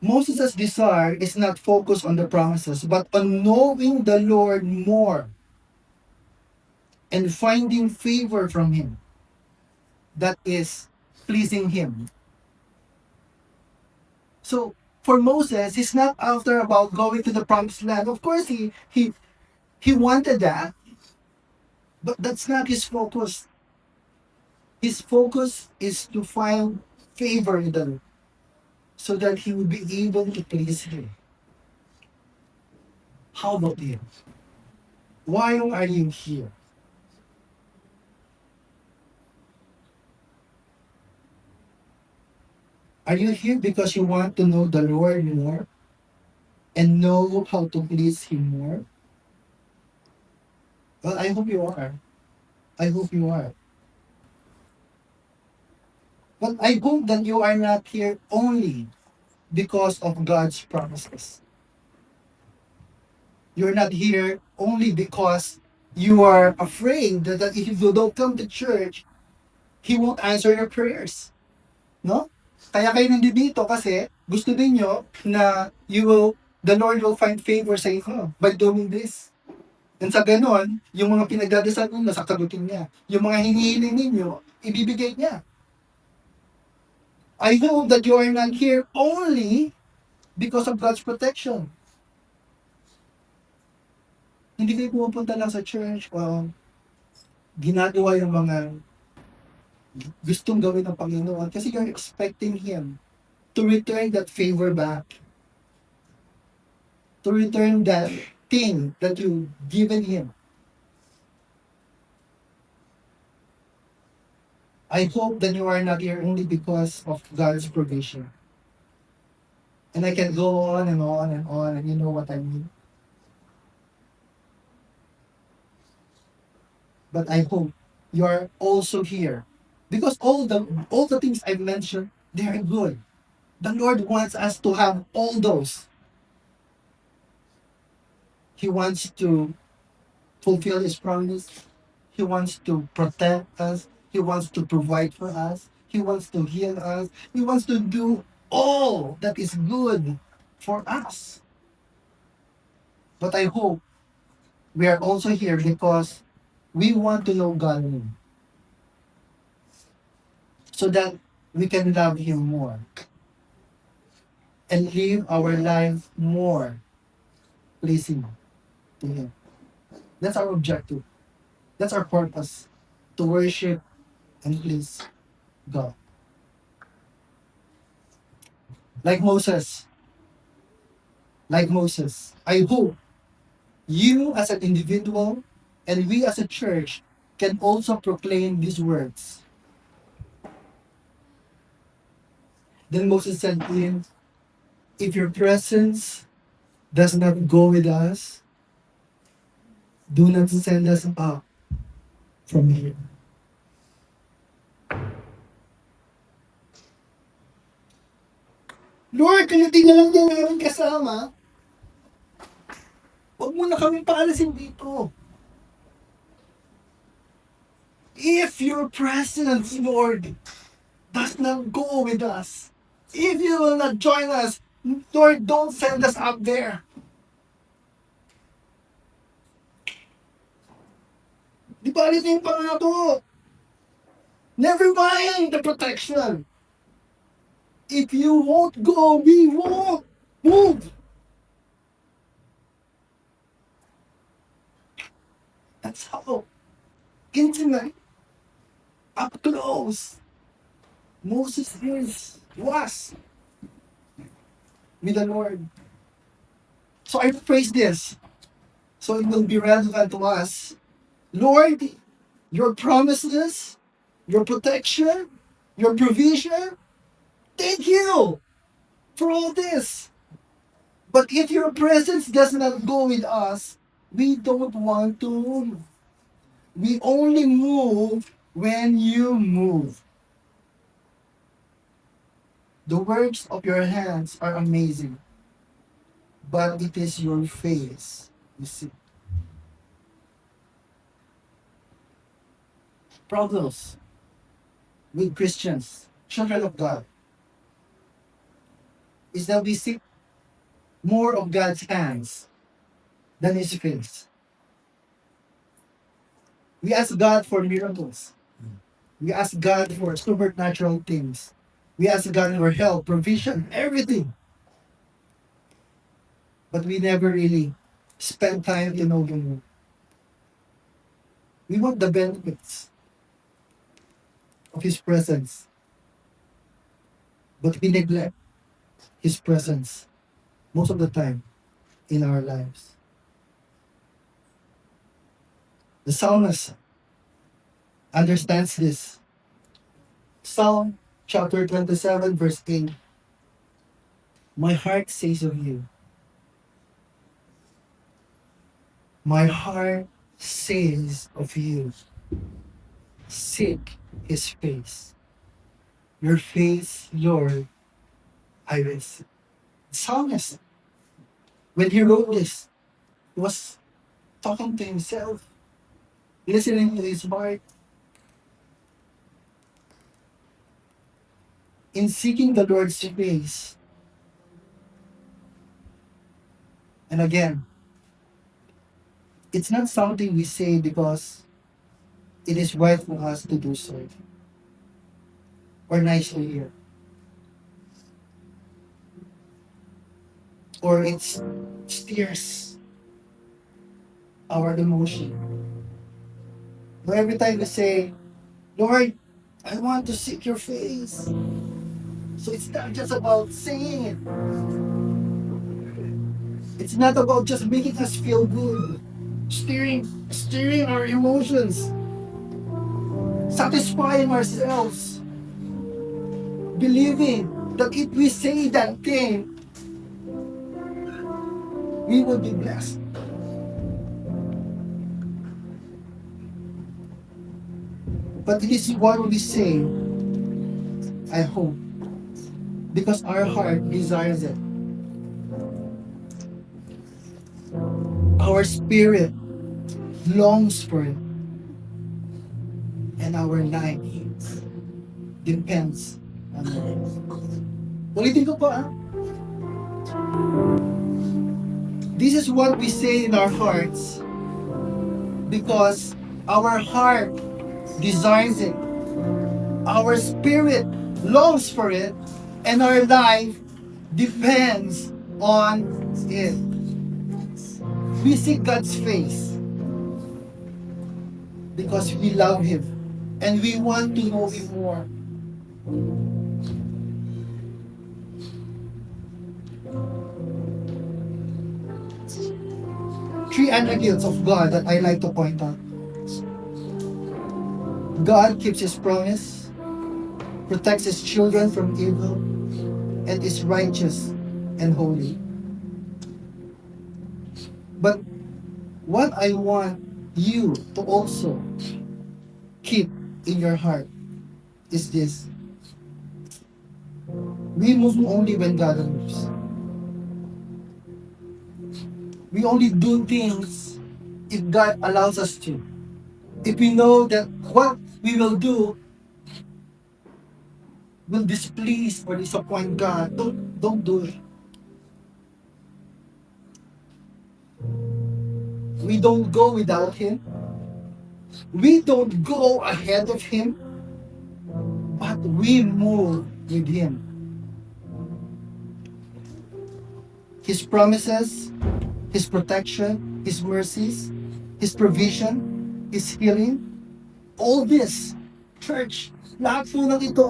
Moses' desire is not focused on the promises, but on knowing the Lord more and finding favor from Him that is pleasing Him. So for Moses, he's not after about going to the promised land. Of course, he wanted that, but that's not his focus. His focus is to find favor with the Lord so that he will be able to please Him. How about you? Why are you here? Are you here because you want to know the Lord more and know how to please Him more? Well, I hope you are. I hope you are. But I hope that you are not here only because of God's promises. You're not here only because you are afraid that if you don't come to church, He won't answer your prayers. No? Kaya kayo nandito kasi gusto ninyo na the Lord will find favor sa inyo by doing this. And sa ganon, yung mga pinagdadasal ninyo, sasagutin niya. Yung mga hinihiling ninyo, ibibigay niya. I hope that you are not here only because of God's protection. Hindi kayo pumupunta lang sa church o ginagawa yung mga gustong gawin ng Panginoon kasi you're expecting Him to return that favor back, to return that thing that you've given Him. I hope that you are not here only because of God's provision. And I can go on and on and on, and you know what I mean. But I hope you are also here because all the things I've mentioned, they are good. The Lord wants us to have all those. He wants to fulfill His promise. He wants to protect us. He wants to provide for us. He wants to heal us. He wants to do all that is good for us. But I hope we are also here because we want to know God more so that we can love Him more and live our life more pleasing to Him. That's our objective. That's our purpose, to worship and please God. Like Moses, like Moses, I hope you as an individual and we as a church can also proclaim these words. Then Moses said to him, if your presence does not go with us, do not send us up from here. Lord, kung hindi na lang din namin kasama, huwag mo na kami paalasin dito. If your presence, Lord, does not go with us, if you will not join us, Lord, don't send us up there. Di ba alito yung pangako? Never mind the protection. If you won't go, we won't move. That's how intimate, up close Moses was with the Lord. So I praise this. So it will be relevant to us. Lord, your promises, your protection, your provision, thank you for all this. But if your presence does not go with us, we don't want to move. We only move when you move. The works of your hands are amazing, but it is your face you see. Problems with Christians, children of God. is that we seek more of God's hands than His face. We ask God for miracles. We ask God for supernatural things. We ask God for help, provision, everything. But we never really spend time to know Him. We want the benefits of His presence, but we neglect His presence most of the time in our lives. The psalmist understands this. Psalm chapter 27, verse 8. My heart says of you, my heart says of you, seek His face. Your face, Lord, I will seek. Psalmist, when he wrote this, he was talking to himself, listening to his heart. In seeking the Lord's face, and again, it's not something we say because it is right for us to do so or nice to hear, or it steers our emotion. But every time we say, Lord, I want to seek your face. So it's not just about saying it. It's not about just making us feel good. Steering our emotions. Satisfying ourselves. Believing that if we say that thing, we will be blessed. But this is what we say, I hope, because our heart desires it. Our spirit longs for it. And our life depends on it. Ulitin ko pa, this is what we say in our hearts because our heart desires it. Our spirit longs for it, and our life depends on it. We seek God's face because we love Him and we want to know Him more. Three attributes of God that I like to point out. God keeps His promise, protects His children from evil, and is righteous and holy. But what I want you to also keep in your heart is this. We move only when God moves. We only do things if God allows us to. If we know that what we will do will displease or disappoint God, don't do it. We don't go without Him. We don't go ahead of Him, but we move with Him. His promises, His protection, His mercies, His provision, His healing, all this, church, lahat po ng ito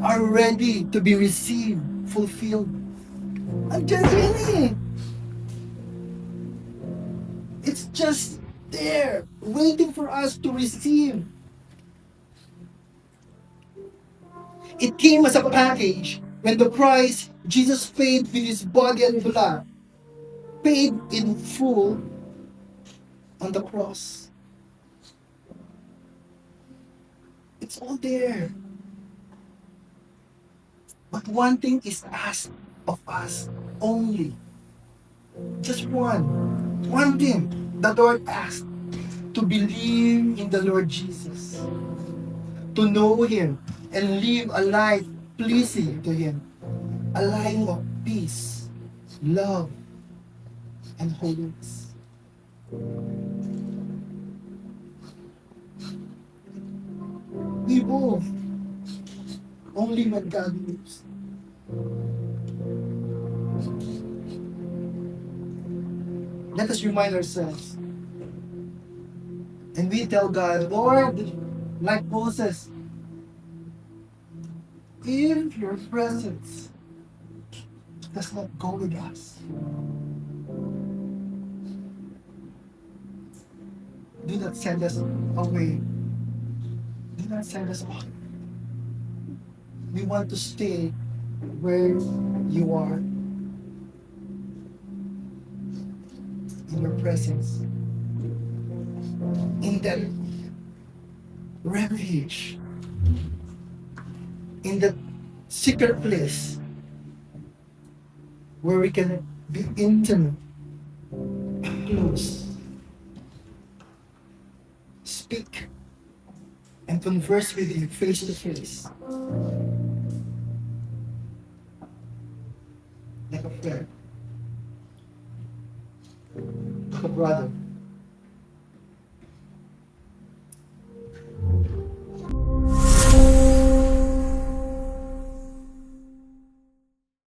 are ready to be received, fulfilled. Andiyan yan eh. It's just there, waiting for us to receive. It came as a package when the price Jesus paid with His body and blood, paid in full on the cross. It's all there. But one thing is asked of us only. Just one. One thing the Lord asked. To believe in the Lord Jesus. To know Him and live a life pleasing to Him. a life of peace, love, and holiness. We move only when God moves. Let us remind ourselves. And we tell God, Lord, like Moses, if your presence does not go with us, do not send us away. Do not send us off. We want to stay where you are, in your presence, in that refuge, in that secret place where we can be intimate, close, speak, and converse with you face to face, like a friend, like a brother.